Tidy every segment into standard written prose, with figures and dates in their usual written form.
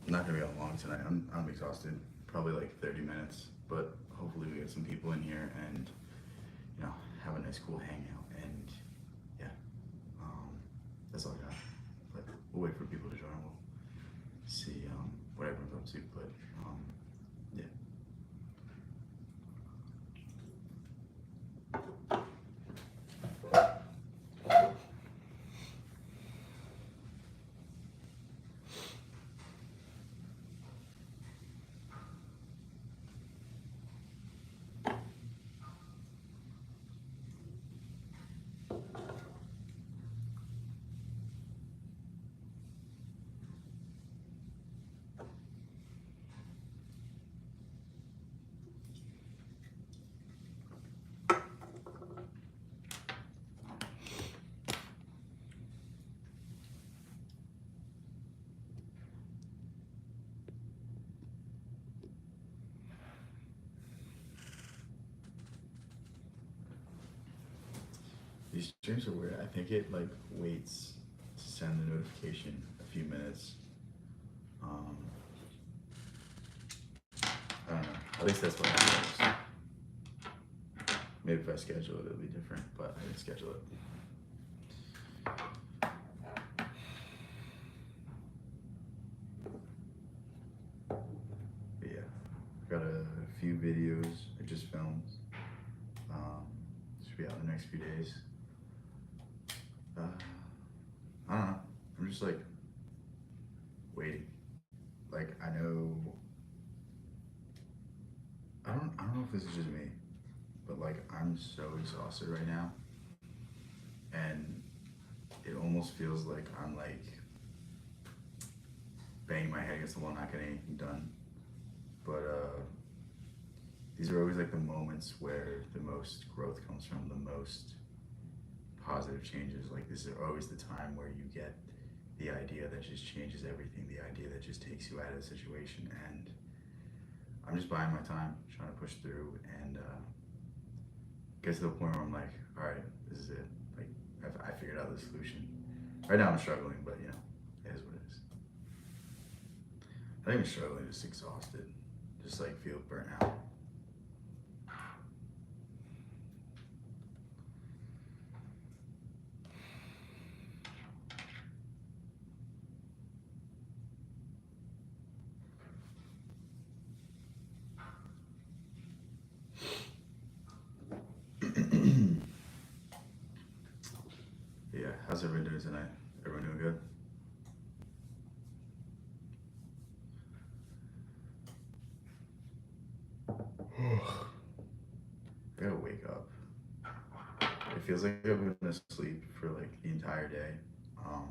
not gonna be on long tonight. I'm exhausted. Probably like 30 minutes, but hopefully we get some people in here and you know have a nice cool hangout. And yeah, um, that's all I got. But we'll wait for people to join. We'll see what everyone's up to. But yeah. These streams are weird. I think it like waits to send the notification a few minutes. Um, I don't know. At least that's what happens. Maybe if I schedule it, it'll be different. But I didn't schedule it. But yeah, I got a few videos I just filmed. Should be out in the next few days. I don't know. I'm just like waiting. Like I know. I don't know if this is just me, but like I'm so exhausted right now, and it almost feels like I'm like banging my head against the wall, not getting anything done. But these are always like the moments where the most growth comes from, the most positive changes. Like this is always the time where you get the idea that just changes everything, the idea that just takes you out of the situation. And I'm just buying my time, trying to push through and get to the point where I'm like, all right, this is it. Like I figured out the solution. Right now I'm struggling, but you know, it is what it is. Not even struggling, just exhausted. Just like feel burnt out. Yeah, how's everyone doing tonight? Everyone doing good? I gotta wake up. It feels like I've been asleep for like the entire day. Um,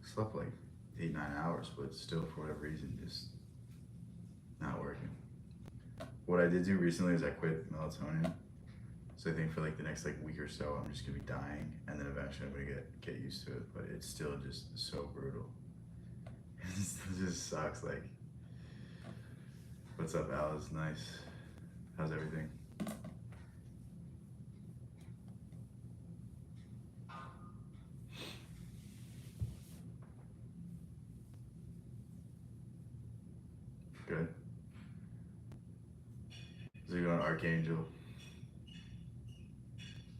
slept like 8, 9 hours, but still for whatever reason, just not working. What I did do recently is I quit melatonin. So I think for like the next like week or so, I'm just gonna be dying, and then eventually I'm gonna get used to it. But it's still just so brutal. It just sucks. Like, what's up, Alice? Nice. How's everything? Good. So you're going Archangel.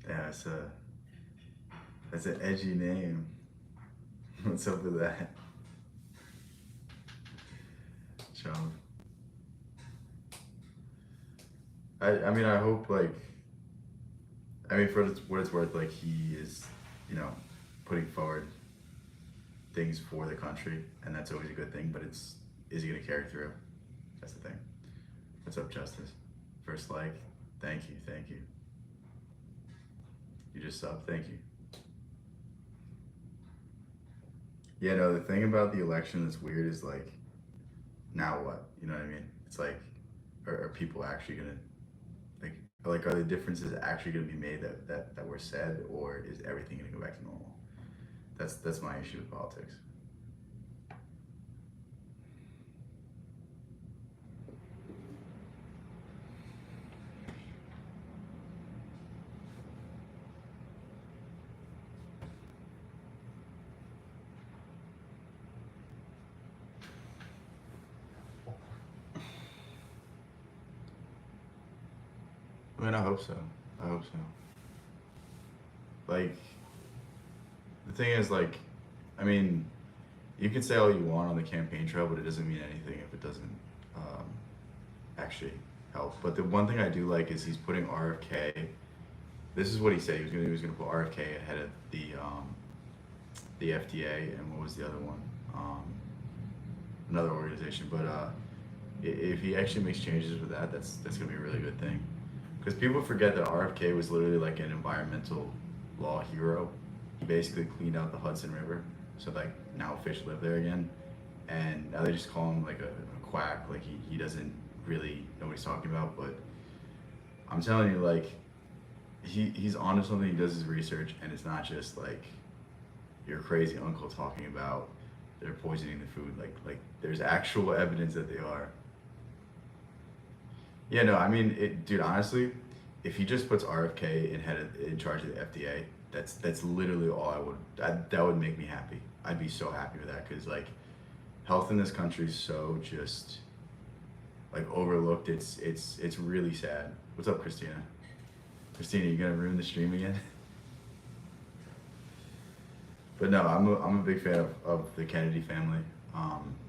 Yeah, that's an edgy name. What's up with that? Chum. I mean I hope like I mean for what it's worth, like he is, you know, putting forward things for the country, and that's always a good thing. But it's is he gonna carry through? That's the thing. What's up, Justice? First like, thank you, thank you. You just subbed, thank you. Yeah, no, the thing about the election that's weird is like, now what? You know what I mean? It's like, are people actually gonna like are the differences actually gonna be made that were said, or is everything gonna go back to normal? That's my issue with politics. I mean, I hope so. I hope so. Like, the thing is, like, I mean, you can say all you want on the campaign trail, but it doesn't mean anything if it doesn't um, actually help. But the one thing I do like is he's putting RFK. This is what he said he was gonna put RFK ahead of the FDA, and what was the other one? Another organization. But if he actually makes changes with that, that's gonna be a really good thing. Because people forget that RFK was literally like an environmental law hero. He basically cleaned out the Hudson River, so like now fish live there again, and now they just call him like a quack. Like he doesn't really know what he's talking about. But I'm telling you, like he's onto something. He does his research, and it's not just like your crazy uncle talking about they're poisoning the food. Like there's actual evidence that they are. Yeah, no, I mean, dude. Honestly, if he just puts RFK in charge of the FDA, that's literally all I would. That would make me happy. I'd be so happy with that because like, health in this country is so just like overlooked. It's really sad. What's up, Christina? Christina, you gonna ruin the stream again? But no, I'm a big fan of the Kennedy family.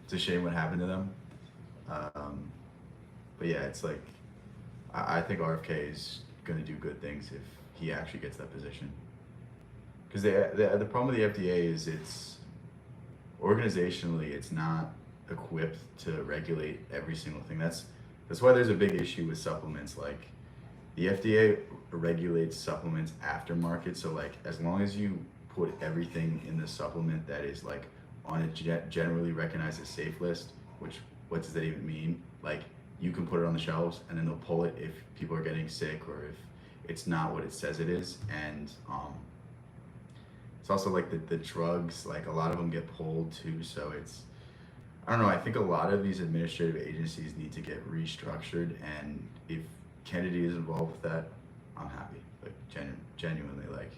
It's a shame what happened to them. Um, but yeah, it's like I think RFK is going to do good things if he actually gets that position. Because the problem with the FDA is it's organizationally it's not equipped to regulate every single thing. That's why there's a big issue with supplements. Like the FDA regulates supplements aftermarket. So like as long as you put everything in the supplement that is like on a generally recognized as safe list, which what does that even mean? Like you can put it on the shelves and then they'll pull it if people are getting sick or if it's not what it says it is. And it's also like the drugs, like a lot of them get pulled too. So I don't know, I think a lot of these administrative agencies need to get restructured. And if Kennedy is involved with that, I'm happy, like genuinely. Like,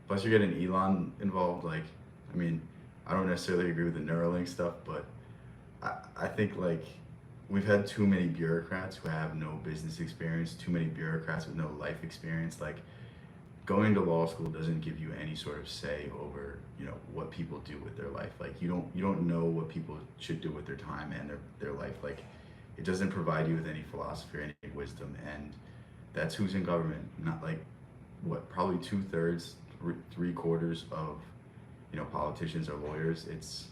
plus you're getting Elon involved. Like, I mean, I don't necessarily agree with the Neurolink stuff, but I think like we've had too many bureaucrats who have no business experience, too many bureaucrats with no life experience. Like going to law school doesn't give you any sort of say over, what people do with their life. Like you don't know what people should do with their time and their life. Like it doesn't provide you with any philosophy or any wisdom. And that's who's in government, not like what, probably 2/3, 3/4 of, politicians or lawyers. It's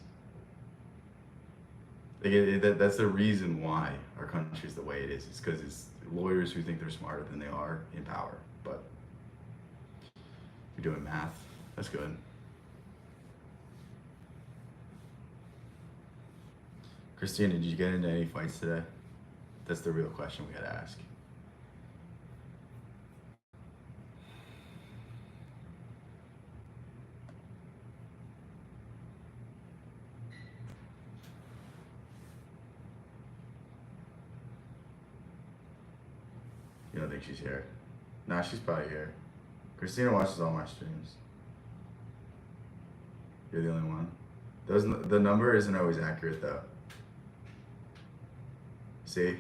like that's the reason why our country is the way it is. It's because it's lawyers who think they're smarter than they are in power. But you're doing math. That's good. Christina, did you get into any fights today? That's the real question we gotta ask. You don't think she's here? Nah, she's probably here. Christina watches all my streams. You're the only one. The number isn't always accurate though. See?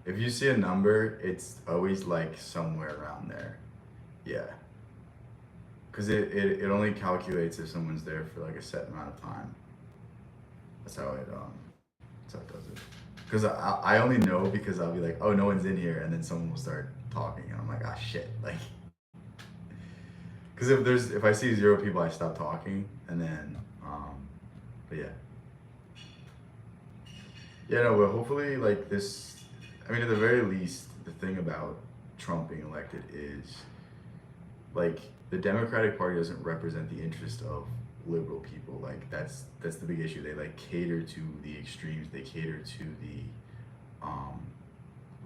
If you see a number, it's always like somewhere around there. Yeah. Because it only calculates if someone's there for like a set amount of time. That's how it does it. Because I only know because I'll be like, oh, no one's in here, and then someone will start talking, and I'm like, ah, shit, like. Because if I see 0 people, I stop talking, and then, but yeah. Yeah, no, but hopefully, like this, I mean, at the very least, the thing about Trump being elected is, like, the Democratic Party doesn't represent the interest of liberal people. Like, that's the big issue. They, like, cater to the extremes. They cater to the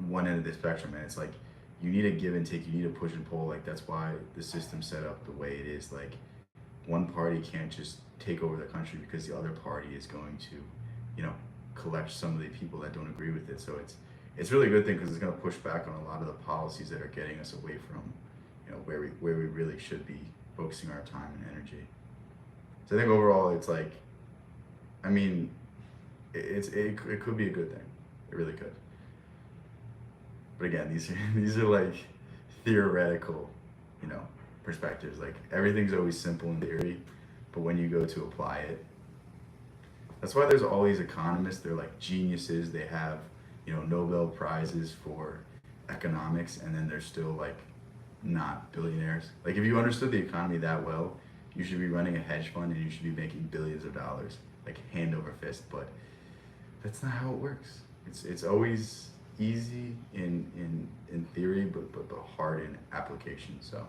one end of the spectrum, and it's like, you need a give and take. You need a push and pull. Like, that's why the system's set up the way it is. Like, one party can't just take over the country because the other party is going to, collect some of the people that don't agree with it. So it's really a good thing because it's going to push back on a lot of the policies that are getting us away from, where we really should be focusing our time and energy. So I think overall, it's like, I mean, it could be a good thing. It really could. But again, these are like theoretical, you know, perspectives. Like everything's always simple in theory, but when you go to apply it, that's why there's all these economists. They're like geniuses. They have, you know, Nobel prizes for economics, and then they're still like not billionaires. Like if you understood the economy that well, you should be running a hedge fund and you should be making billions of dollars, like hand over fist. But that's not how it works. It's always easy in theory, but hard in application. So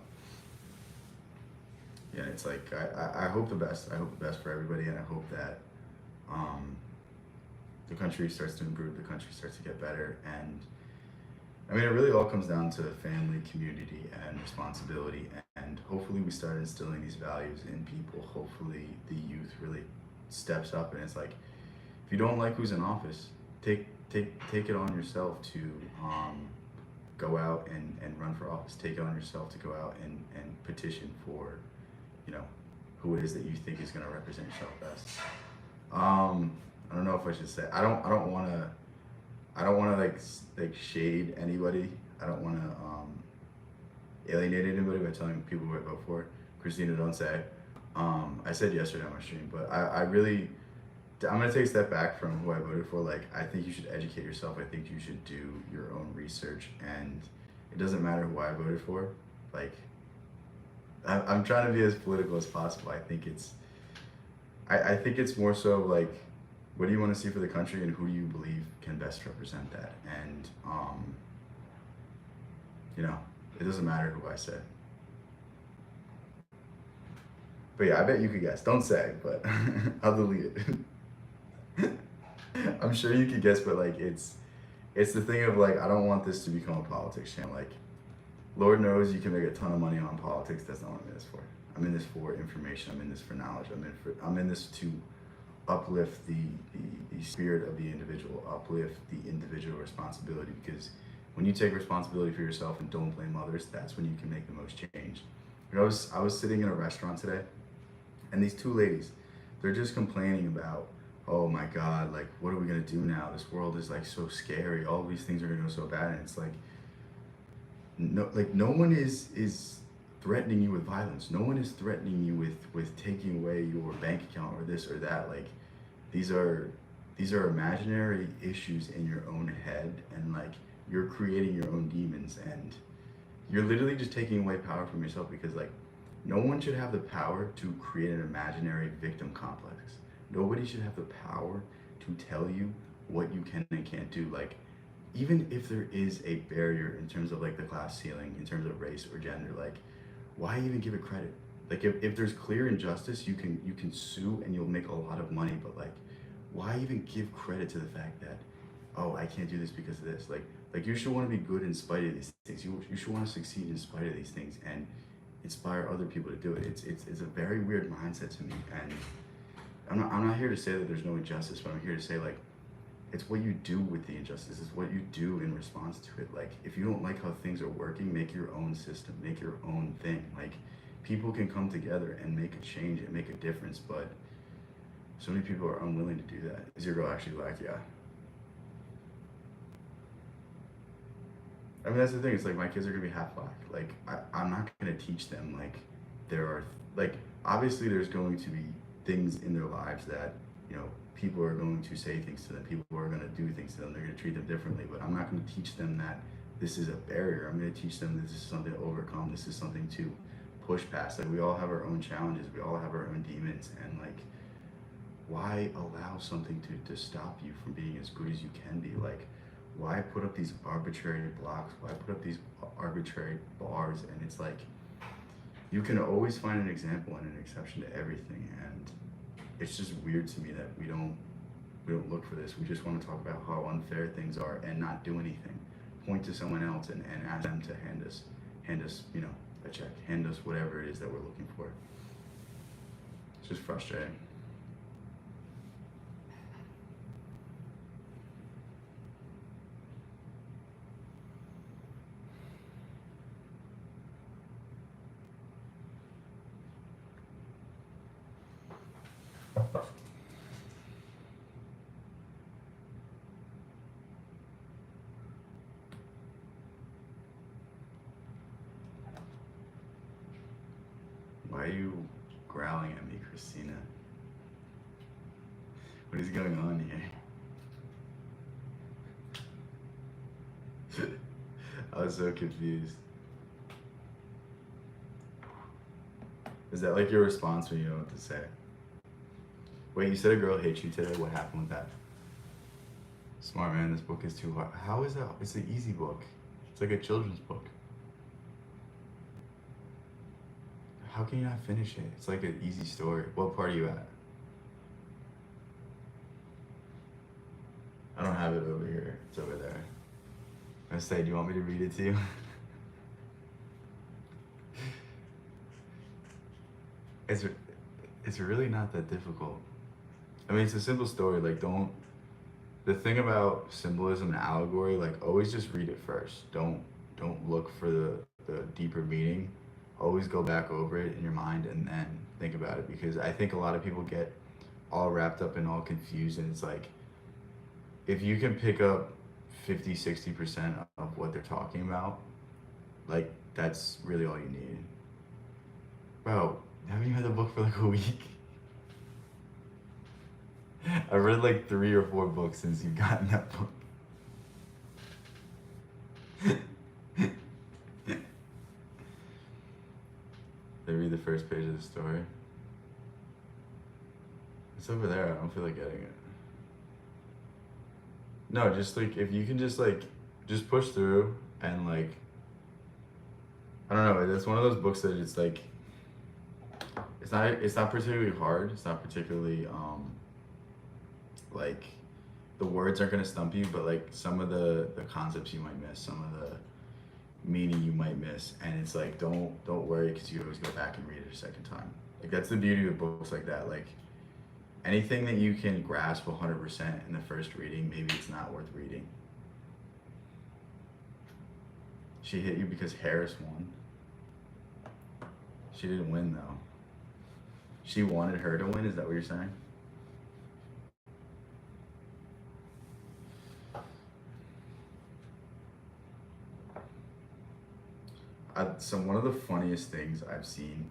yeah, it's like I hope the best. I hope the best for everybody, and I hope that um, the country starts to improve, the country starts to get better, and I mean, it really all comes down to family, community, and responsibility. And hopefully, we start instilling these values in people. Hopefully, the youth really steps up, and it's like, if you don't like who's in office, take it on yourself to go out and run for office. Take it on yourself to go out and petition for, you know, who it is that you think is going to represent yourself best. I don't know if I should say. I don't want to like shade anybody. I don't want to alienate anybody by telling people who I vote for. Christina, don't say. I said yesterday on my stream, but I really, I'm gonna take a step back from who I voted for. Like, I think you should educate yourself. I think you should do your own research, and it doesn't matter who I voted for. Like, I'm trying to be as political as possible. I think it's more so like, what do you want to see for the country, and who do you believe can best represent that? And you know, it doesn't matter who I say. But yeah, I bet you could guess. Don't say, but I'll delete it. I'm sure you could guess, but like it's the thing of like, I don't want this to become a politics channel. Like, Lord knows you can make a ton of money on politics. That's not what I'm in this for. I'm in this for information. I'm in this for knowledge. I'm in this to uplift the spirit of the individual, uplift the individual responsibility. Because when you take responsibility for yourself and don't blame others, that's when you can make the most change. You know, I was sitting in a restaurant today, and these two ladies, they're just complaining about, oh my God, like, what are we gonna do now? This world is like so scary. All these things are gonna go so bad. And it's like, no one is threatening you with violence. No one is threatening you with taking away your bank account or this or that. Like, these are imaginary issues in your own head, and like, you're creating your own demons, and you're literally just taking away power from yourself. Because like, no one should have the power to create an imaginary victim complex. Nobody should have the power to tell you what you can and can't do. Like, even if there is a barrier in terms of like the glass ceiling, in terms of race or gender, like, why even give it credit? Like, if there's clear injustice, you can sue and you'll make a lot of money. But like, why even give credit to the fact that, oh, I can't do this because of this? Like you should want to be good in spite of these things. You should want to succeed in spite of these things and inspire other people to do it. It's a very weird mindset to me. And I'm not here to say that there's no injustice, but I'm here to say, like, it's what you do with the injustice. It's what you do in response to it. Like, if you don't like how things are working, make your own system, make your own thing. Like, people can come together and make a change and make a difference, but so many people are unwilling to do that. Is your girl actually black? Yeah. I mean, that's the thing. It's like, my kids are gonna be half black. Like, I'm not gonna teach them, like, there are, like, obviously there's going to be things in their lives that, you know, people are going to say things to them. People are going to do things to them. They're going to treat them differently. But I'm not going to teach them that this is a barrier. I'm going to teach them that this is something to overcome. This is something to push past. Like, we all have our own challenges. We all have our own demons. And like, why allow something to stop you from being as good as you can be? Like, why put up these arbitrary blocks? Why put up these arbitrary bars? And it's like, you can always find an example and an exception to everything. And it's just weird to me that we don't look for this. We just want to talk about how unfair things are and not do anything. Point to someone else and ask them to hand us, you know, a check, hand us whatever it is that we're looking for. It's just frustrating. Why are you growling at me, Christina? What is going on here? I was so confused. Is that like your response when you know what to say? Wait, you said a girl hates you today? What happened with that? Smart man, this book is too hard. How is that? It's an easy book. It's like a children's book. How can you not finish it? It's like an easy story. What part are you at? I don't have it over here. It's over there. I say, do you want me to read it to you? It's really not that difficult. I mean, it's a simple story. Like, the thing about symbolism and allegory, like, always just read it first. Don't look for the deeper meaning. Always go back over it in your mind and then think about it, because I think a lot of people get all wrapped up and all confused, and it's like, if you can pick up 50-60% of what they're talking about, like, that's really all you need. Bro, haven't you had the book for like a week? I've read like 3 or 4 books since you've gotten that book. They read the first page of the story. It's over there. I don't feel like getting it. No, just like, if you can just like, just push through and like, I don't know. It's one of those books that it's like, it's not particularly hard. It's not particularly like, the words aren't gonna stump you, but like some of the concepts you might miss, some of the meaning you might miss, and it's like, don't worry, because you always go back and read it a second time. Like, that's the beauty of books like that. Like, anything that you can grasp 100% in the first reading, maybe it's not worth reading. She hit you because Harris won. She didn't win though. She wanted her to win, is that what you're saying? So one of the funniest things I've seen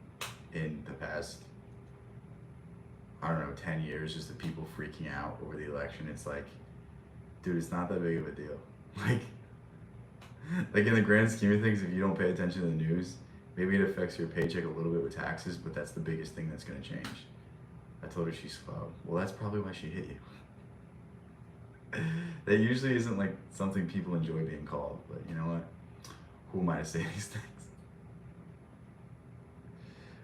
in the past, I don't know, 10 years, just the people freaking out over the election. It's like, dude, it's not that big of a deal. Like in the grand scheme of things, if you don't pay attention to the news, maybe it affects your paycheck a little bit with taxes, but that's the biggest thing that's gonna change. I told her she's slow. Well, that's probably why she hit you. That usually isn't like something people enjoy being called, but you know what? Who am I to say these things?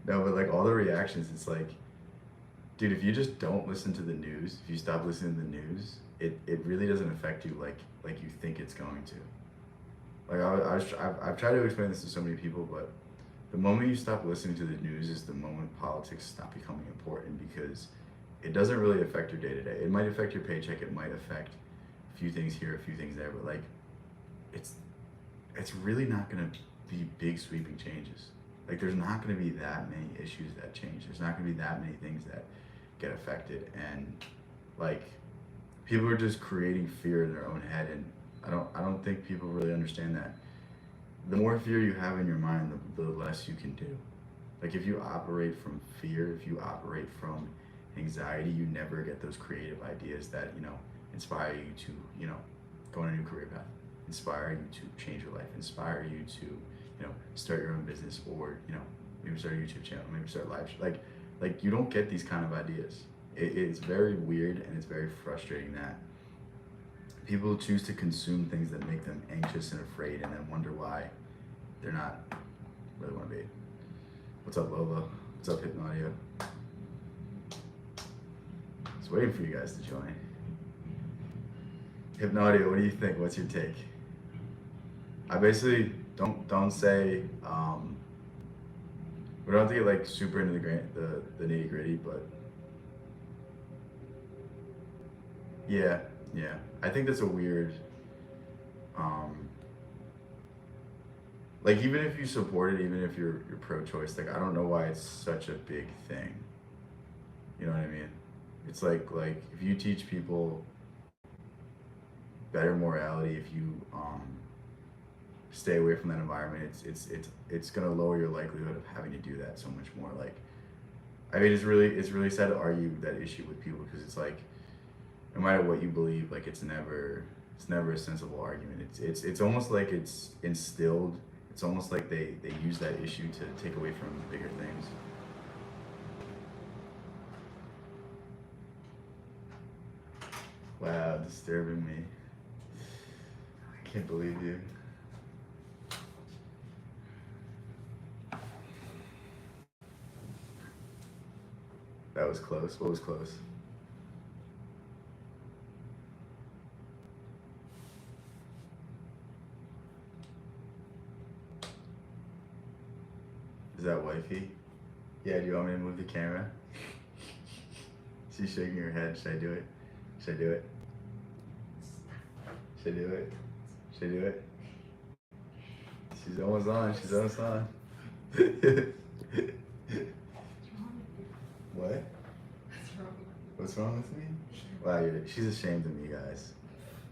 No, but like all the reactions, it's like, dude, if you just don't listen to the news, if you stop listening to the news, it really doesn't affect you like you think it's going to. Like I've tried to explain this to so many people, but the moment you stop listening to the news is the moment politics stop becoming important, because it doesn't really affect your day to day. It might affect your paycheck, it might affect a few things here, a few things there, but like, it's really not gonna be big sweeping changes. Like, there's not gonna be that many issues that change. There's not gonna be that many things that get affected, and like, people are just creating fear in their own head, and I don't think people really understand that. The more fear you have in your mind, the less you can do. Like, if you operate from fear, if you operate from anxiety, you never get those creative ideas that, you know, inspire you to, you know, go on a new career path, inspire you to change your life, inspire you to, you know, start your own business, or, you know, maybe start a YouTube channel, maybe start a live like you don't get these kind of ideas. It's very weird, and it's very frustrating that people choose to consume things that make them anxious and afraid, and then wonder why they're not where they want to be. What's up, Lola? What's up, Hypnodio? I was waiting for you guys to join. Hypnodio, what do you think? What's your take? I basically don't say, we don't have to get like super into the nitty gritty, but yeah, I think that's a weird, like, even if you support it, even if you're pro-choice, like, I don't know why it's such a big thing. You know what I mean? It's like if you teach people better morality, if you stay away from that environment, it's gonna lower your likelihood of having to do that so much more. Like, I mean, it's really sad to argue that issue with people because it's like, no matter what you believe, like it's never a sensible argument. It's almost like it's instilled. It's almost like they use that issue to take away from bigger things. Wow, disturbing me. I can't believe you. That was close. What was close? Is that wifey? Yeah, do you want me to move the camera? She's shaking her head. Should I do it? Should I do it? Should I do it? Should I do it? She's almost on. She's almost on. What? What's wrong with me? Wow, she's ashamed of me, guys.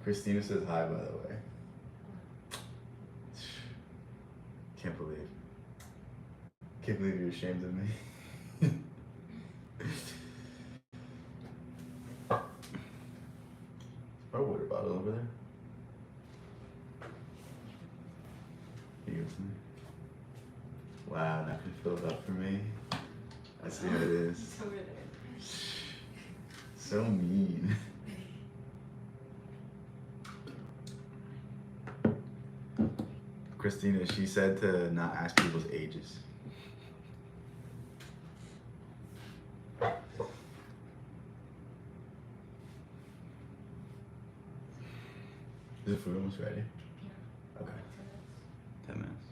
Christina says hi, by the way. Can't believe you're ashamed of me. Our water bottle over there. Here you go, Smee. Wow, not gonna fill it up for me. I see how it is. So mean. Christina, she said to not ask people's ages. Is the food almost ready? Yeah. Okay. 10 minutes.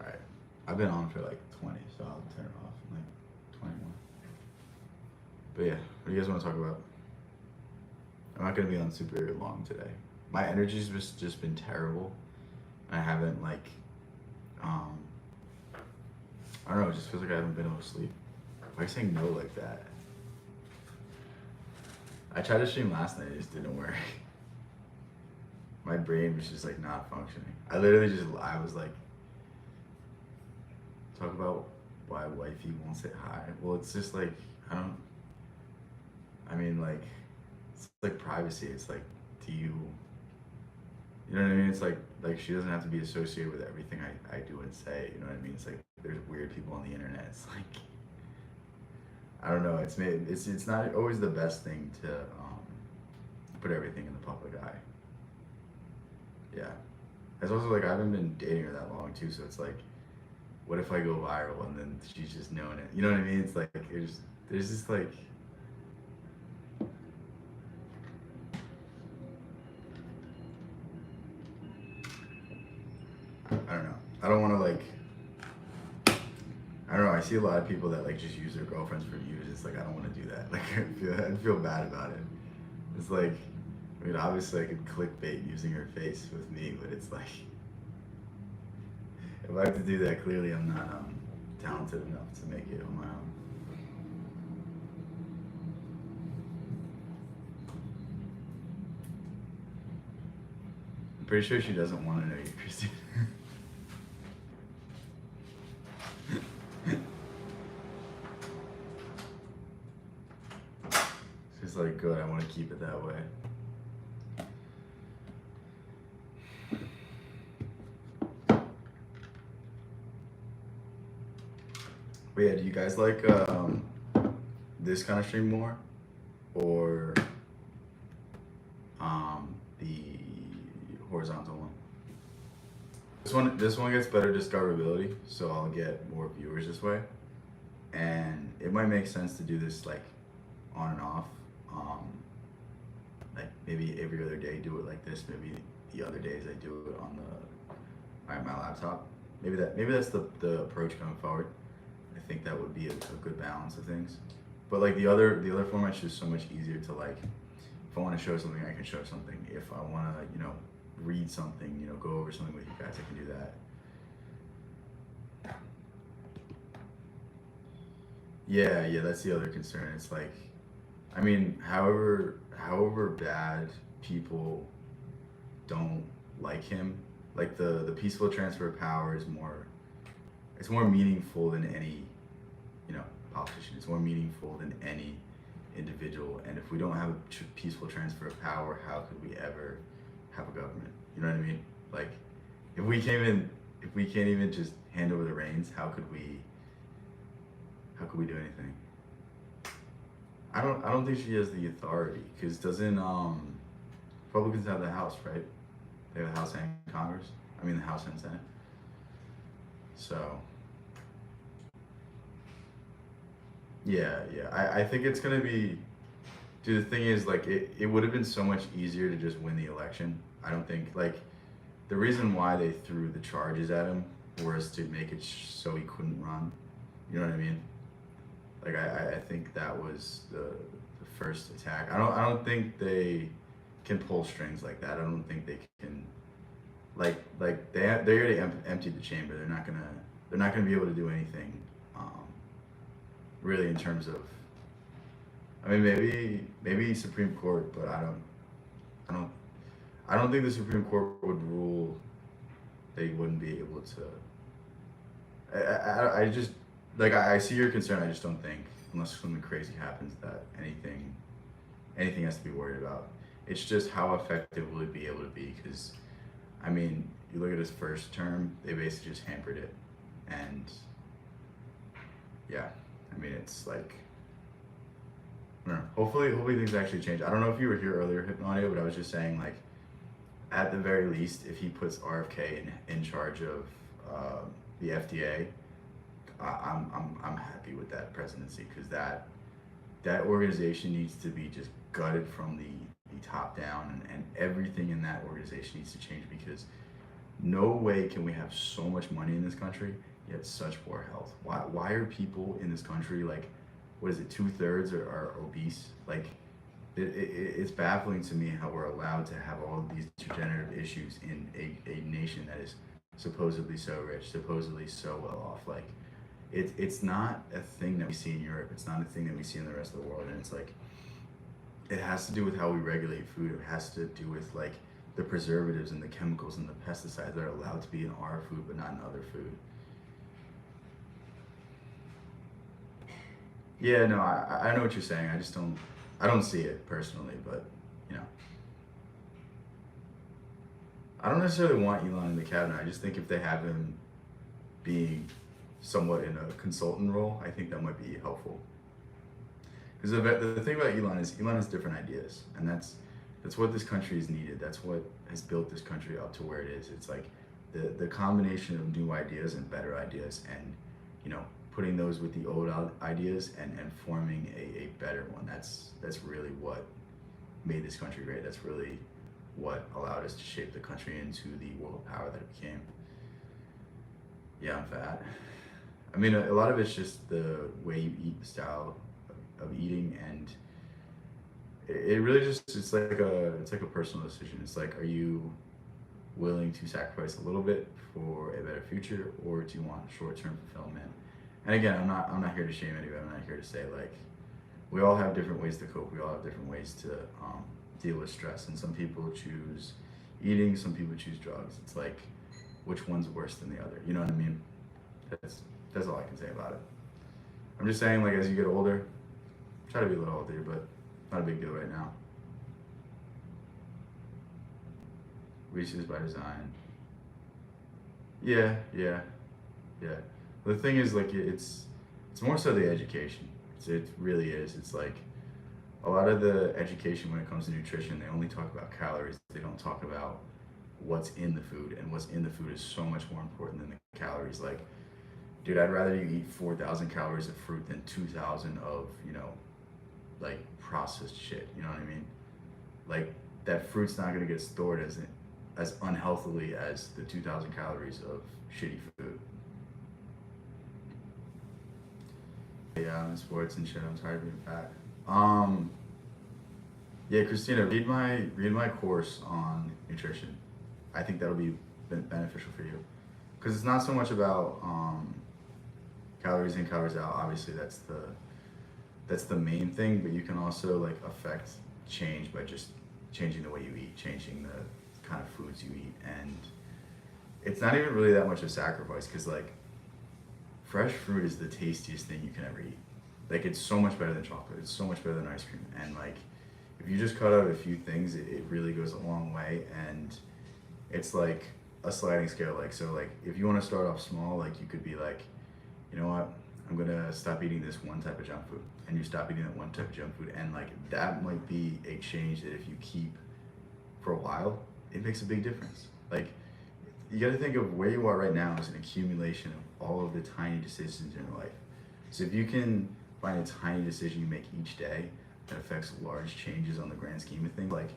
Alright. I've been on for like 20, so I'll turn it off in like 20 more. But yeah, what do you guys want to talk about? I'm not gonna be on super long today. My energy's just been terrible. I haven't like, I don't know, it just feels like I haven't been able to sleep. Why are you saying no like that? I tried to stream last night, it just didn't work. My brain was just like not functioning. I was like, talk about why wifey won't say hi. Well, it's just like, like, it's like privacy. It's like, do you know what I mean? It's like she doesn't have to be associated with everything I do and say, you know what I mean? It's like, there's weird people on the internet. It's like, I don't know, it's not always the best thing to put everything in the public eye. Yeah. It's also like, I haven't been dating her that long too, so it's like, what if I go viral and then she's just known it? You know what I mean? It's like, there's just like, I don't know. I don't want to like, I don't know. I see a lot of people that like just use their girlfriends for views. It's like, I don't want to do that. Like, I'd feel bad about it. It's like, I mean, obviously I could clickbait using her face with me, but it's like, if I have to do that, clearly I'm not talented enough to make it on my own. I'm pretty sure she doesn't want to know you, Christine. She's like, good, I want to keep it that way. But yeah, do you guys like this kind of stream more, or the horizontal one? This one gets better discoverability, so I'll get more viewers this way, and it might make sense to do this like on and off. Like maybe every other day do it like this. Maybe the other days I do it on my laptop. Maybe that's the approach going forward. I think that would be a good balance of things. But like the other format's just so much easier to like, if I want to show something, I can show something. If I want to, read something, go over something with you guys, I can do that. Yeah, that's the other concern. It's like, I mean, however bad people don't like him, like the peaceful transfer of power is more, it's more meaningful than any, politician. It's more meaningful than any individual. And if we don't have a peaceful transfer of power, how could we ever have a government? You know what I mean? Like, if we can't even just hand over the reins, how could we do anything? I don't think she has the authority, because doesn't Republicans have the House, right? They have the House and Congress. I mean the House and Senate. So yeah, I think it's gonna be, dude, the thing is, like, it would have been so much easier to just win the election. I don't think, like, the reason why they threw the charges at him was to make it so he couldn't run. You know what I mean? Like, I think that was the first attack. I don't think they can pull strings like that. I don't think they can, like they already emptied the chamber. They're not gonna be able to do anything really in terms of, I mean, maybe Supreme Court, but I don't think the Supreme Court would rule they wouldn't be able to. I just, like, I see your concern. I just don't think, unless something crazy happens, that anything has to be worried about. It's just how effective will it be able to be? Because, I mean, you look at his first term, they basically just hampered it, and yeah, I mean, it's like, I don't know. Hopefully things actually change. I don't know if you were here earlier, Hypnodio, but I was just saying, like, at the very least, if he puts RFK in charge of the FDA, I'm happy with that presidency, because that organization needs to be just gutted from the top down, and everything in that organization needs to change, because no way can we have so much money in this country yet such poor health. Why are people in this country, like, what is it, 2/3 are obese? Like, it's baffling to me how we're allowed to have all of these degenerative issues in a nation that is supposedly so rich, supposedly so well off. Like, it's not a thing that we see in Europe. It's not a thing that we see in the rest of the world. And it's like, it has to do with how we regulate food. It has to do with, like, the preservatives and the chemicals and the pesticides that are allowed to be in our food but not in other food. Yeah, no, I know what you're saying. I don't see it personally, but, you know, I don't necessarily want Elon in the cabinet. I just think if they have him being somewhat in a consultant role, I think that might be helpful. Because the thing about Elon is Elon has different ideas, and that's what this country has needed. That's what has built this country up to where it is. It's like the combination of new ideas and better ideas, and, you know, putting those with the old ideas and forming a better one. That's really what made this country great. That's really what allowed us to shape the country into the world power that it became. Yeah, I'm fat. I mean, a lot of it's just the way you eat, the style of eating, and it really just, it's like a personal decision. It's like, are you willing to sacrifice a little bit for a better future, or do you want short-term fulfillment? And again, I'm not here to shame anybody. I'm not here to say, like, we all have different ways to cope. We all have different ways to deal with stress. And some people choose eating, some people choose drugs. It's like, which one's worse than the other? You know what I mean? That's all I can say about it. I'm just saying, like, as you get older, try to be a little healthier, but not a big deal right now. Reaches by design. Yeah. The thing is, like, it's more so the education. It really is. It's like, a lot of the education when it comes to nutrition, they only talk about calories. They don't talk about what's in the food, and what's in the food is so much more important than the calories. Like, dude, I'd rather you eat 4,000 calories of fruit than 2,000 of, you know, like, processed shit. You know what I mean? Like, that fruit's not gonna get stored as unhealthily as the 2,000 calories of shitty food. Yeah, I'm in sports and shit. I'm tired of being fat. Yeah, Christina, read my course on nutrition. I think that'll be beneficial for you, because it's not so much about calories in, calories out. Obviously, that's the main thing, but you can also, like, affect change by just changing the way you eat, changing the kind of foods you eat, and it's not even really that much of a sacrifice, because, like, fresh fruit is the tastiest thing you can ever eat. Like, it's so much better than chocolate. It's so much better than ice cream. And like, if you just cut out a few things, it really goes a long way. And it's like a sliding scale. Like, so like, if you want to start off small, like you could be like, you know what, I'm gonna stop eating this one type of junk food, and you stop eating that one type of junk food, and like that might be a change that if you keep for a while, it makes a big difference. Like, you got to think of where you are right now as an accumulation of all of the tiny decisions in your life. So if you can find a tiny decision you make each day that affects large changes on the grand scheme of things, like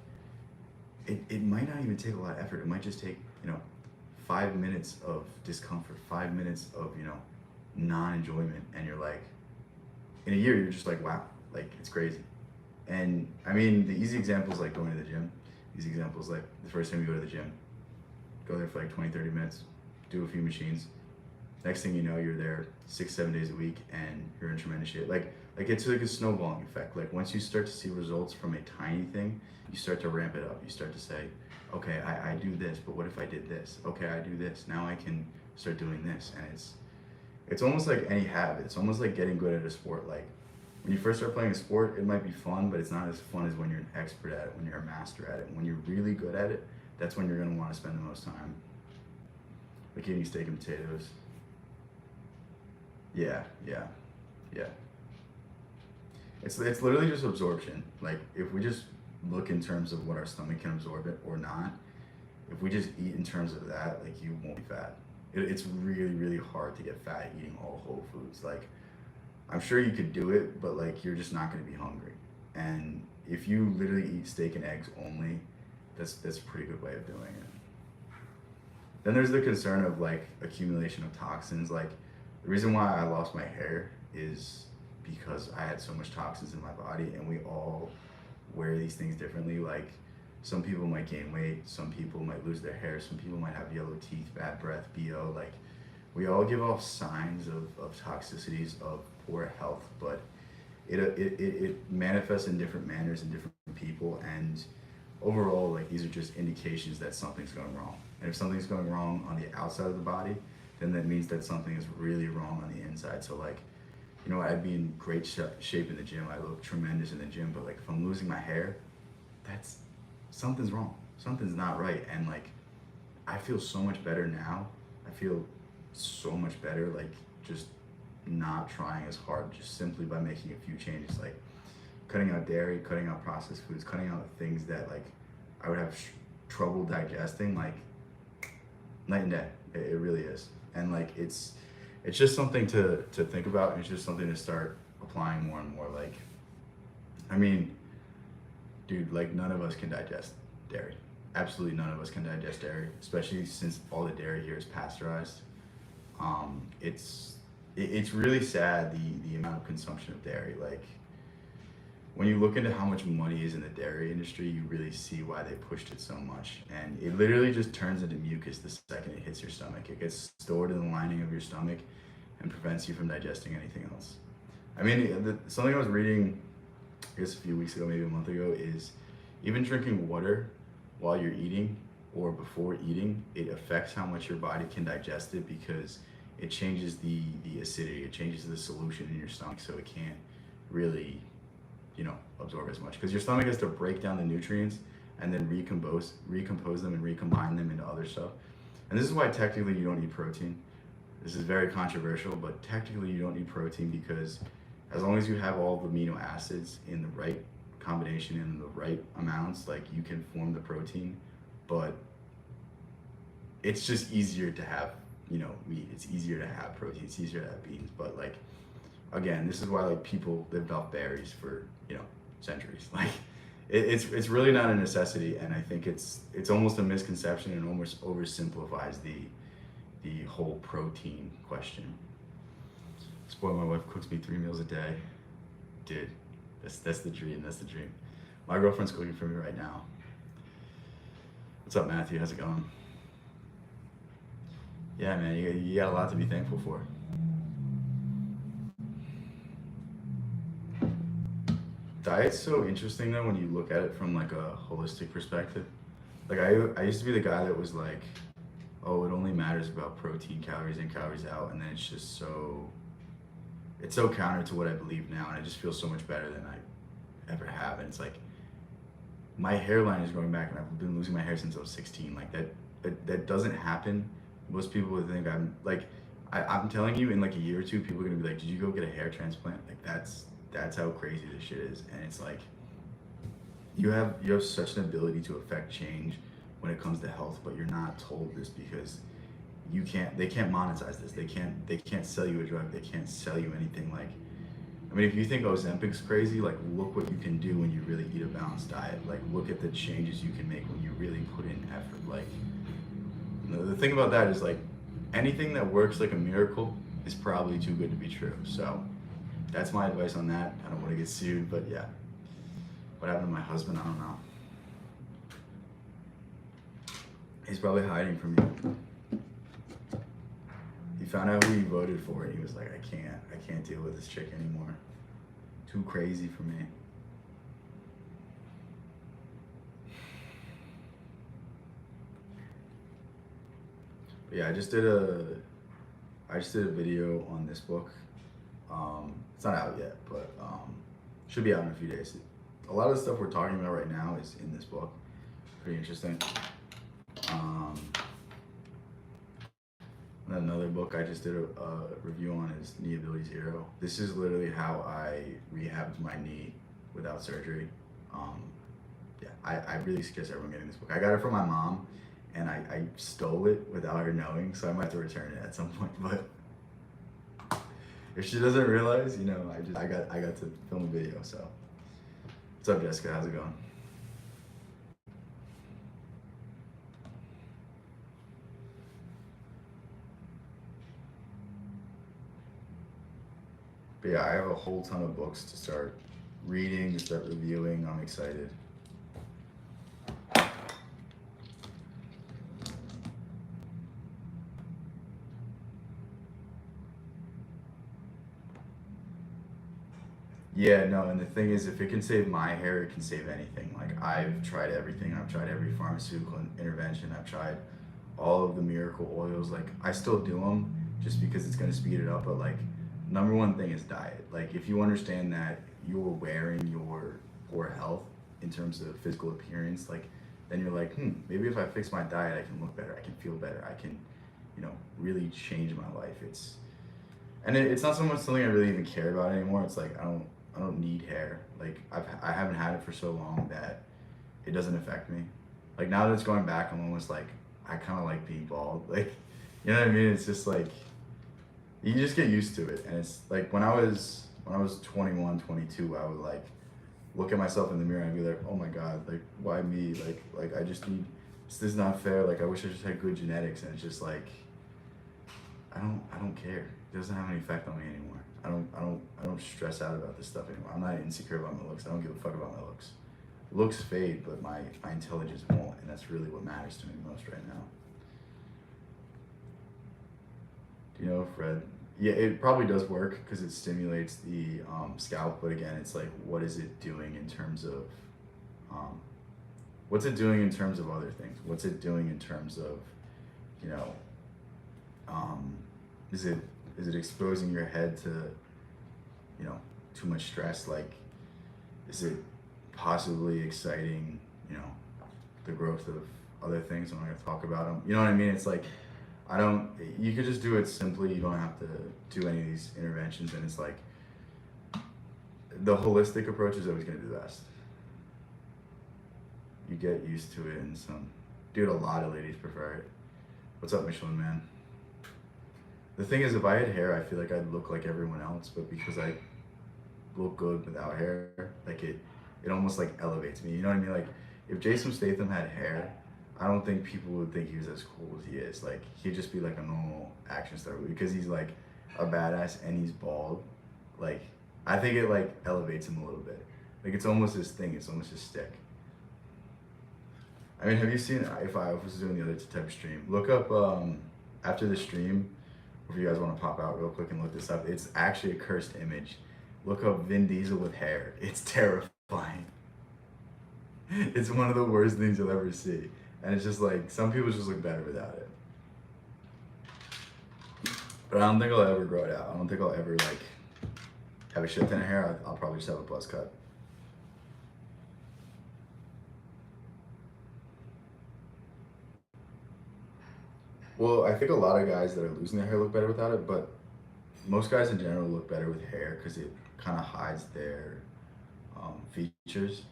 it might not even take a lot of effort. It might just take, 5 minutes of discomfort, 5 minutes of, non-enjoyment, and you're like, in a year, you're just like, wow, like it's crazy. And I mean, the easy examples like going to the gym, easy examples like the first time you go to the gym, go there for like 20-30 minutes, do a few machines. Next thing you know, you're there 6-7 days a week and you're in tremendous shape. Like it's like a snowballing effect. Like once you start to see results from a tiny thing, you start to ramp it up. You start to say, okay, I do this, but what if I did this? Okay, I do this. Now I can start doing this. And it's almost like any habit. It's almost like getting good at a sport. Like when you first start playing a sport, it might be fun, but it's not as fun as when you're an expert at it, when you're a master at it. When you're really good at it, that's when you're gonna wanna spend the most time. Like eating steak and potatoes. Yeah. It's literally just absorption. Like if we just look in terms of what our stomach can absorb it or not, if we just eat in terms of that, like you won't be fat. It's really, really hard to get fat eating all whole foods. Like I'm sure you could do it, but like you're just not gonna be hungry. And if you literally eat steak and eggs only, that's a pretty good way of doing it. Then there's the concern of like accumulation of toxins. Like the reason why I lost my hair is because I had so much toxins in my body, and we all wear these things differently. Like some people might gain weight, some people might lose their hair, some people might have yellow teeth, bad breath, BO. Like we all give off signs of toxicities, of poor health, but it manifests in different manners in different people. And overall, like these are just indications that something's going wrong. And if something's going wrong on the outside of the body, then that means that something is really wrong on the inside. So like, I'd be in great shape in the gym. I look tremendous in the gym, but like if I'm losing my hair, something's wrong. Something's not right. And like, I feel so much better now. I feel so much better, like just not trying as hard, just simply by making a few changes, like cutting out dairy, cutting out processed foods, cutting out things that like I would have trouble digesting, like night and day. It really is. And like it's just something to think about, and it's just something to start applying more and more. Like, I mean, dude, like none of us can digest dairy. Absolutely none of us can digest dairy, especially since all the dairy here is pasteurized. It's really sad the amount of consumption of dairy. Like when you look into how much money is in the dairy industry, you really see why they pushed it so much. And it literally just turns into mucus the second it hits your stomach. It gets stored in the lining of your stomach and prevents you from digesting anything else. I mean, something I was reading, I guess a few weeks ago, maybe a month ago, is even drinking water while you're eating or before eating, it affects how much your body can digest it, because it changes the acidity, it changes the solution in your stomach, so it can't really absorb as much, because your stomach has to break down the nutrients and then recompose them and recombine them into other stuff. And this is why technically you don't need protein. This is very controversial, but technically you don't need protein, because as long as you have all the amino acids in the right combination in the right amounts, like you can form the protein. But it's just easier to have meat. It's easier to have protein. It's easier to have beans. But like, again, this is why like people lived off berries for centuries. Like it's really not a necessity, and I think it's almost a misconception and almost oversimplifies the whole protein question. Spoil, my wife cooks me 3 meals a day. Dude, that's the dream. That's the dream. My girlfriend's cooking for me right now. What's up, Matthew? How's it going? Yeah, man, you got a lot to be thankful for. Diet's so interesting though when you look at it from like a holistic perspective. Like I used to be the guy that was like, oh, it only matters about protein, calories in, calories out, and then it's so counter to what I believe now, and I just feel so much better than I ever have. And it's like my hairline is growing back, and I've been losing my hair since I was 16. Like that doesn't happen. Most people would think I'm like, I'm telling you, in like a year or two, people are gonna be like, did you go get a hair transplant? Like that's how crazy this shit is. And it's like you have such an ability to affect change when it comes to health, but you're not told this because they can't monetize this. They can't sell you a drug. They can't sell you anything. Like, I mean, if you think Ozempic's crazy, like, look what you can do when you really eat a balanced diet. Like, look at the changes you can make when you really put in effort. Like, the thing about that is, like, anything that works like a miracle is probably too good to be true. So that's my advice on that. I don't want to get sued, but yeah. What happened to my husband? I don't know. He's probably hiding from you. He found out who he voted for, and he was like, I can't deal with this chick anymore. Too crazy for me. But yeah, I just did a video on this book. It's not out yet, but should be out in a few days. A lot of the stuff we're talking about right now is in this book. Pretty interesting. Another book I just did a review on is Knee Ability Zero. This is literally how I rehabbed my knee without surgery. Yeah, I really suggest everyone getting this book. I got it from my mom, and I stole it without her knowing, so I might have to return it at some point. But if she doesn't realize, you know, I got to film a video. So, what's up, Jessica? How's it going? But yeah, I have a whole ton of books to start reading, to start reviewing. I'm excited. Yeah, no, and the thing is, if it can save my hair, it can save anything. Like, I've tried everything. I've tried every pharmaceutical intervention. I've tried all of the miracle oils. Like, I still do them just because it's gonna speed it up. But like, number one thing is diet. Like, if you understand that you're wearing your poor health in terms of physical appearance, like, then you're like, maybe if I fix my diet, I can look better. I can feel better. I can, you know, really change my life. It's not so much something I really even care about anymore. It's like, I don't need hair. Like, I haven't had it for so long that it doesn't affect me. Like, now that it's going back, I'm almost like, I kind of like being bald. Like, you know what I mean? It's just like, you just get used to it. And it's like, when I was 21, 22, I would like look at myself in the mirror and be like, oh my God, like, why me? Like I just need, this is not fair. Like, I wish I just had good genetics. And it's just like, I don't care. It doesn't have any effect on me anymore. I don't stress out about this stuff anymore. I'm not insecure about my looks. I don't give a fuck about my looks. Looks fade, but my intelligence won't, and that's really what matters to me most right now. Do you know, Fred? Yeah, it probably does work because it stimulates the scalp, but again, it's like, what is it doing in terms of, what's it doing in terms of other things? What's it doing in terms of, you know, is it exposing your head to, you know, too much stress? Like, is it possibly exciting, you know, the growth of other things? I'm not gonna talk about them. You know what I mean? It's like, you could just do it simply. You don't have to do any of these interventions. And it's like, the holistic approach is always gonna do the best. You get used to it, and a lot of ladies prefer it. What's up, Michelin Man? The thing is, if I had hair, I feel like I'd look like everyone else, but because I look good without hair, like it almost like elevates me. You know what I mean? Like, if Jason Statham had hair, I don't think people would think he was as cool as he is. Like, he'd just be like a normal action star, because he's like a badass and he's bald. Like, I think it like elevates him a little bit. Like, it's almost his thing. It's almost his stick. I mean, have you seen, if I was doing the other type of stream, look up after the stream, if you guys want to pop out real quick and look this up, it's actually a cursed image. Look up Vin Diesel with hair. It's terrifying. It's one of the worst things you'll ever see. And it's just like, some people just look better without it. But I don't think I'll ever grow it out. I don't think I'll ever like have a shit ton of hair, I'll probably just have a buzz cut. Well, I think a lot of guys that are losing their hair look better without it, but most guys in general look better with hair because it kind of hides their features.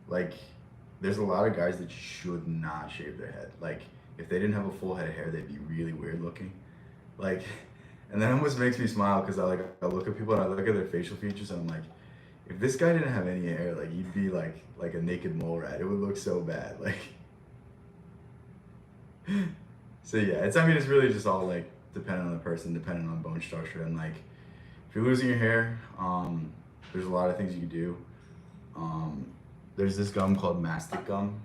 Like, there's a lot of guys that should not shave their head. Like, if they didn't have a full head of hair, they'd be really weird looking. Like, and that almost makes me smile because I look at people and I look at their facial features and I'm like, if this guy didn't have any hair, like you'd be like a naked mole rat. It would look so bad. Like, so yeah, it's really just all like dependent on the person, dependent on bone structure, and like if you're losing your hair, there's a lot of things you can do. Um, there's this gum called mastic gum.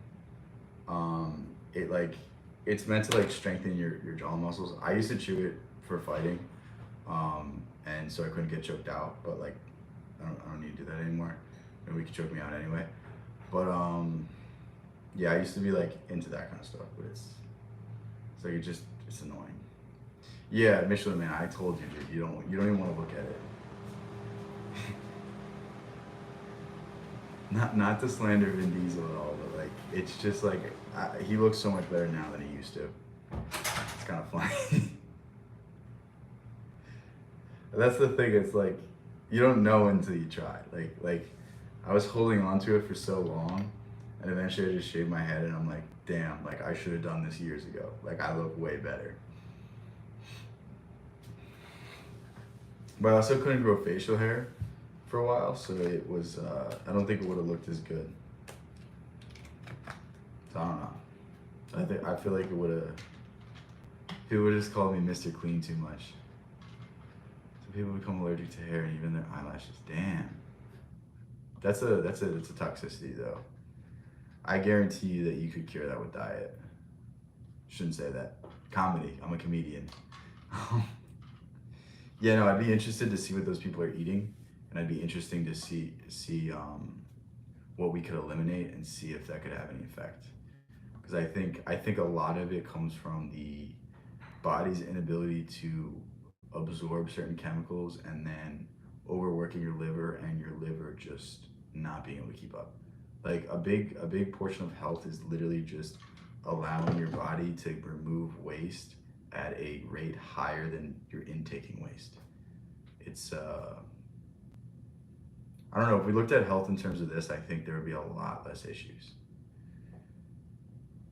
It like it's meant to like strengthen your jaw muscles. I used to chew it for fighting, and so I couldn't get choked out. But like I don't need to do that anymore. Maybe we could choke me out anyway. But yeah, I used to be like into that kind of stuff, but it's like it's annoying. Yeah, Michelin Man, I told you, dude. You don't even want to look at it. Not to slander Vin Diesel at all, but like it's just like he looks so much better now than he used to. It's kind of funny. That's the thing. It's like you don't know until you try. Like I was holding on to it for so long, and eventually I just shaved my head, and I'm like, damn, like I should have done this years ago. Like I look way better. But I also couldn't grow facial hair for a while, so it was I don't think it would have looked as good. So I don't know. I feel like it would have. People would just call me Mr. Clean too much. So people become allergic to hair and even their eyelashes. Damn. That's a toxicity though. I guarantee you that you could cure that with diet. Shouldn't say that. Comedy. I'm a comedian. Yeah, no, I'd be interested to see what those people are eating, and I'd be interesting to see what we could eliminate and see if that could have any effect. Because I think a lot of it comes from the body's inability to absorb certain chemicals and then overworking your liver and your liver just not being able to keep up. Like a big portion of health is literally just allowing your body to remove waste at a rate higher than you're intaking waste. It's I don't know, if we looked at health in terms of this, I think there would be a lot less issues.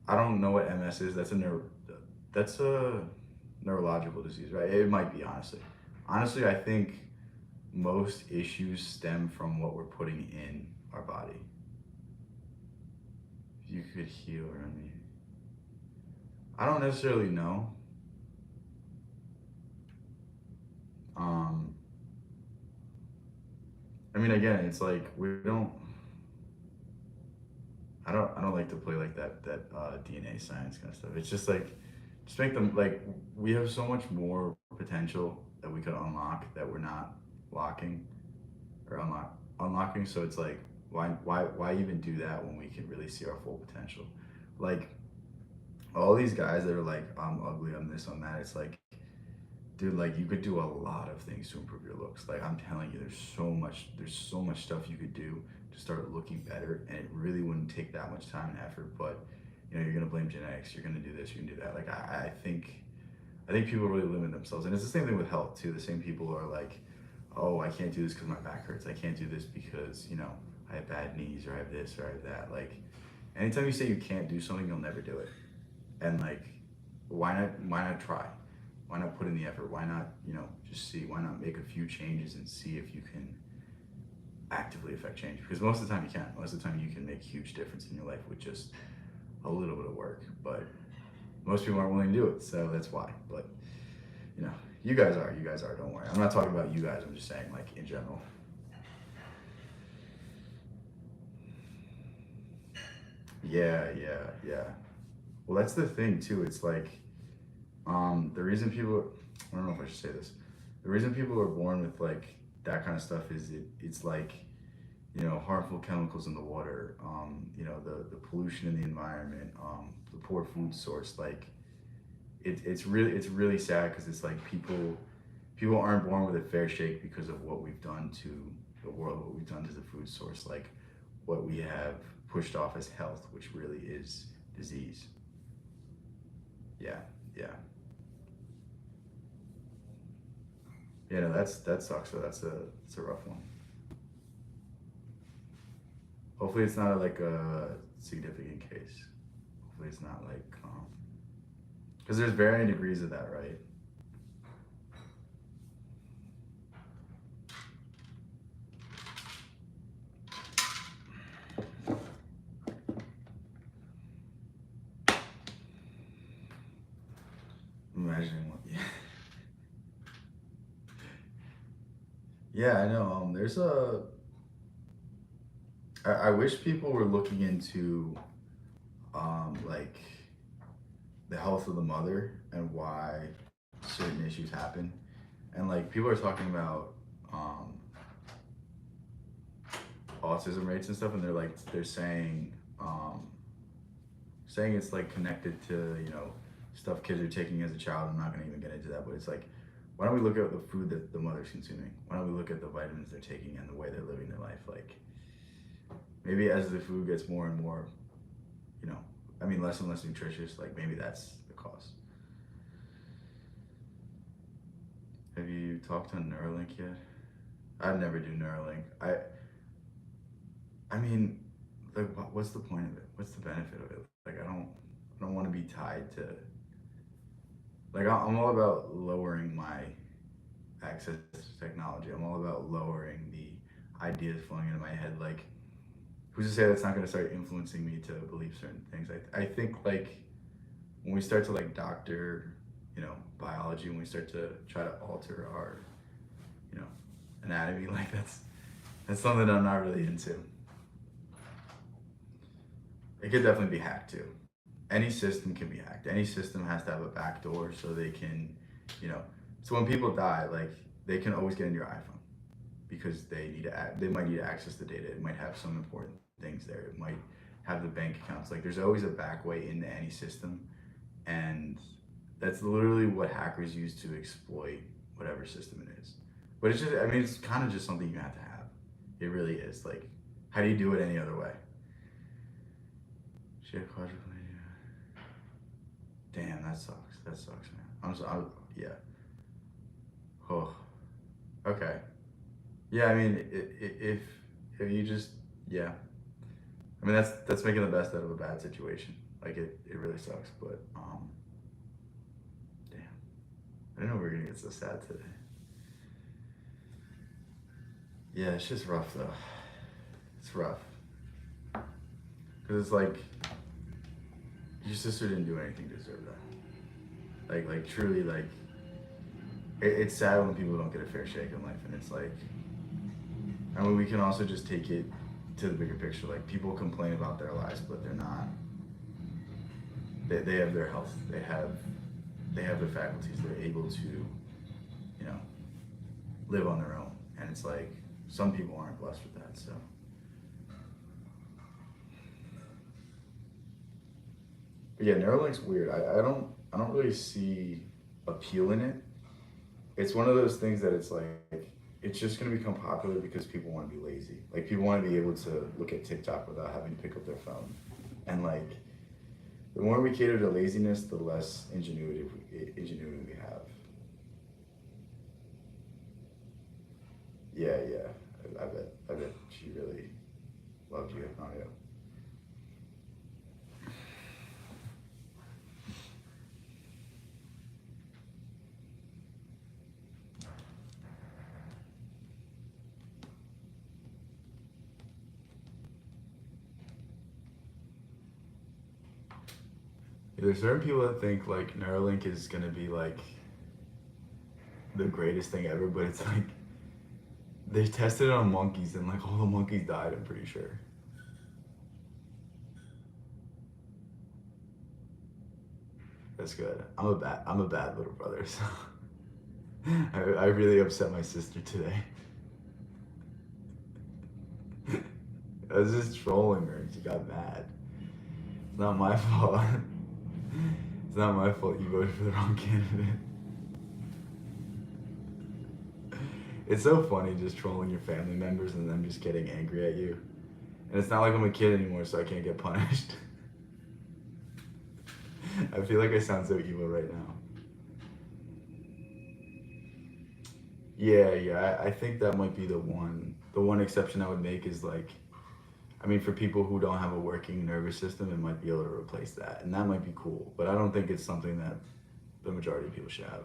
I don't know what MS is. That's a neurological disease, right? It might be, honestly. Honestly, I think most issues stem from what we're putting in our body. If you could heal or I mean, I don't necessarily know. Um, I mean, again, it's like we don't. I don't like to play like that DNA science kind of stuff. It's just like, just make them like we have so much more potential that we could unlock that we're not locking or unlocking. So it's like why even do that when we can really see our full potential? Like all these guys that are like I'm ugly, I'm this, I'm that. It's like dude, like you could do a lot of things to improve your looks. Like I'm telling you, there's so much stuff you could do to start looking better, and it really wouldn't take that much time and effort. But you know, you're gonna blame genetics, you're gonna do this, you're gonna do that. Like I think people really limit themselves, and it's the same thing with health too. The same people are like, oh, I can't do this because my back hurts. I can't do this because you know I have bad knees or I have this or I have that. Like anytime you say you can't do something, you'll never do it. And like, why not try? Why not put in the effort? Why not, you know, just see? Why not make a few changes and see if you can actively affect change? Because most of the time you can't. Most of the time you can make a huge difference in your life with just a little bit of work. But most people aren't willing to do it, so that's why. But you know, you guys are. You guys are. Don't worry. I'm not talking about you guys. I'm just saying, like in general. Yeah. Well, that's the thing too. It's like the reason people, I don't know if I should say this, the reason people are born with like that kind of stuff is it's like, you know, harmful chemicals in the water, you know, the pollution in the environment, the poor food source. Like it's really sad because it's like people people aren't born with a fair shake because of what we've done to the world, what we've done to the food source, like what we have pushed off as health, which really is disease. Yeah, yeah. Yeah, no, that sucks. So that's a rough one. Hopefully, it's not like a significant case. Hopefully, it's not like because there's varying degrees of that, right? I'm imagining what. Yeah, yeah, I know. There's a. I wish people were looking into like the health of the mother and why certain issues happen, and like people are talking about um, autism rates and stuff, and they're saying it's like connected to stuff kids are taking as a child. I'm not gonna even get into that, but it's like, why don't we look at the food that the mother's consuming? Why don't we look at the vitamins they're taking and the way they're living their life? Like maybe as the food gets more and more, you know, I mean less and less nutritious, like maybe that's the cause. Have you talked on Neuralink yet? I'd never do Neuralink. I mean, like, what's the point of it? What's the benefit of it? Like, I don't want to be tied to. Like, I'm all about lowering my access to technology. I'm all about lowering the ideas flowing into my head. Like, who's to say that's not going to start influencing me to believe certain things? I think like when we start to like doctor, biology, when we start to try to alter our, you know, anatomy, like that's something that I'm not really into. It could definitely be hacked too. Any system can be hacked. Any system has to have a backdoor so they can, you know. So when people die, like they can always get in your iPhone because they might need to access the data. It might have some important things there. It might have the bank accounts. Like there's always a back way into any system, and that's literally what hackers use to exploit whatever system it is. But it's just, I mean, it's kind of just something you have to have. It really is. Like, how do you do it any other way? Shit, quadriplegia. Damn, that sucks. That sucks, man. Yeah. Oh, okay. Yeah, I mean, if you just, yeah. I mean, that's making the best out of a bad situation. Like it really sucks, but damn. I didn't know we were gonna get so sad today. Yeah, it's just rough though. It's rough because it's like your sister didn't do anything to deserve that. Like truly, like it's sad when people don't get a fair shake in life, and it's like, I mean, we can also just take it to the bigger picture. Like people complain about their lives, but they're not. They have their health. They have their faculties. They're able to, live on their own. And it's like some people aren't blessed with that. So. But yeah, Neuralink's weird. I don't really see appeal in it. It's one of those things that it's like it's just gonna become popular because people want to be lazy. Like people want to be able to look at TikTok without having to pick up their phone. And like the more we cater to laziness, the less ingenuity we have. Yeah, yeah. I bet she really loved you. Oh yeah. There's certain people that think like Neuralink is gonna be like the greatest thing ever, but it's like they tested it on monkeys and like all the monkeys died, I'm pretty sure. That's good. I'm a bad little brother, so I really upset my sister today. I was just trolling her and she got mad. It's not my fault. It's not my fault you voted for the wrong candidate. It's so funny just trolling your family members and them just getting angry at you. And it's not like I'm a kid anymore, so I can't get punished. I feel like I sound so evil right now. Yeah, I think that might be the one exception I would make is like, I mean, for people who don't have a working nervous system, it might be able to replace that, and that might be cool. But I don't think it's something that the majority of people should have.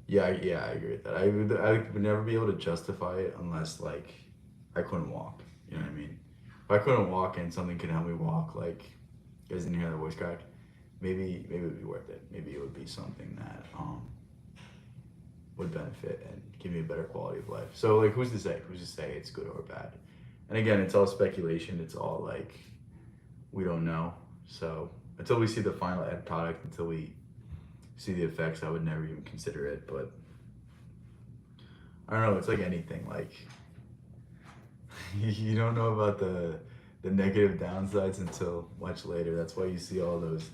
Yeah, I agree with that. I would never be able to justify it unless like I couldn't walk. You know what I mean? If I couldn't walk and something could help me walk, like you guys didn't hear that voice crack, maybe it would be worth it. Maybe it would be something that would benefit and give me a better quality of life. So like, who's to say? Who's to say it's good or bad? And again, it's all speculation. It's all like we don't know. So until we see the final end product, until we see the effects, I would never even consider it. But I don't know. It's like anything. Like you don't know about the negative downsides until much later. That's why you see all those,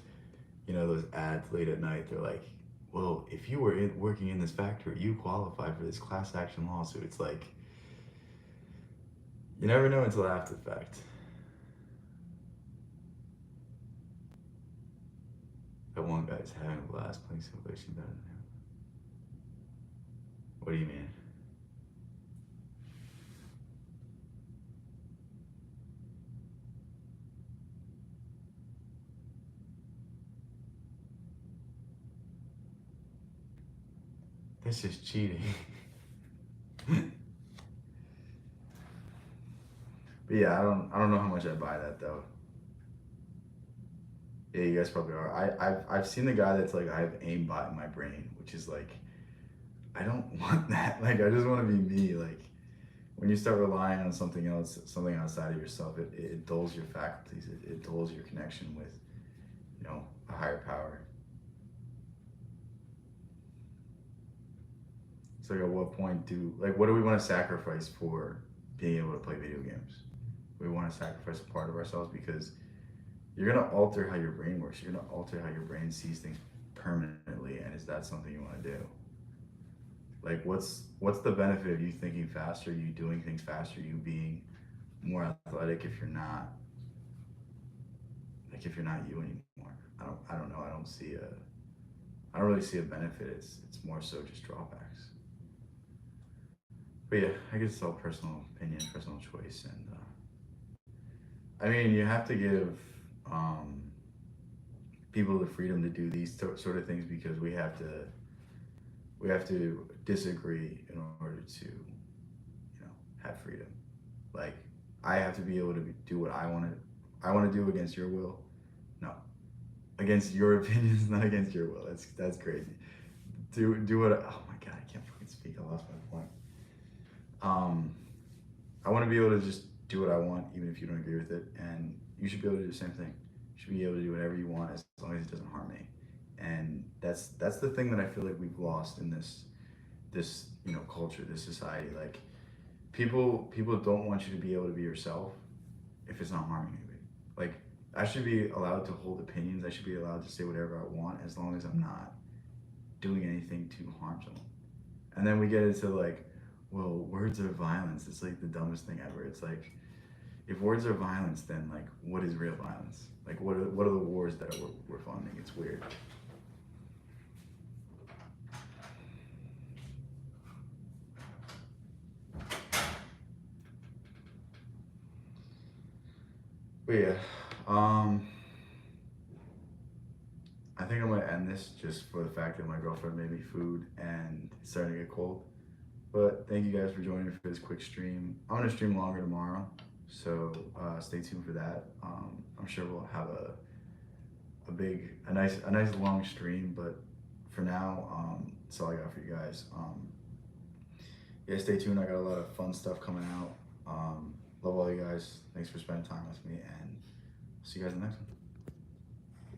you know, those ads late at night. They're like, well, if you were working in this factory, you qualify for this class action lawsuit. It's like you never know until after the fact. That one guy's having a blast playing simulation better than him. What do you mean? That's just cheating. But yeah, I don't know how much I buy that though. Yeah, you guys probably are. I've seen the guy that's like I have aimbot in my brain, which is like I don't want that. Like I just want to be me. Like when you start relying on something else, something outside of yourself, it dulls your faculties. It dulls your connection with, you know, a higher power. It's like at what point do like what do we want to sacrifice for being able to play video games? We want to sacrifice a part of ourselves because you're gonna alter how your brain works. You're gonna alter how your brain sees things permanently, and is that something you want to do? Like, what's the benefit of you thinking faster, you doing things faster, you being more athletic if you're not like if you're not you anymore? I don't know. I don't really see a benefit. It's more so just drawbacks. But yeah, I guess it's all personal opinion, personal choice, and I mean, you have to give um, people the freedom to do these sort of things because we have to disagree in order to, you know, have freedom. Like I have to be able to do what I want to do against your will. No, against your opinions, not against your will. That's crazy. Do what? Oh my god, I can't fucking speak. I lost my point. Um, I want to be able to just do what I want, even if you don't agree with it, and you should be able to do the same thing. You should be able to do whatever you want as long as it doesn't harm me. And that's the thing that I feel like we've lost in this you know culture, this society. Like people don't want you to be able to be yourself if it's not harming anybody. Like I should be allowed to hold opinions. I should be allowed to say whatever I want as long as I'm not doing anything to harm someone. And then we get into like, well, words are violence. It's like the dumbest thing ever. It's like if words are violence, then like what is real violence? Like what are the wars that we're funding? It's weird. But yeah, um, I think I'm gonna end this just for the fact that my girlfriend made me food and it's starting to get cold. But thank you guys for joining me for this quick stream. I'm gonna stream longer tomorrow, so stay tuned for that. I'm sure we'll have a nice long stream. But for now, that's all I got for you guys. Yeah, stay tuned. I got a lot of fun stuff coming out. Love all you guys. Thanks for spending time with me, and see you guys in the next one.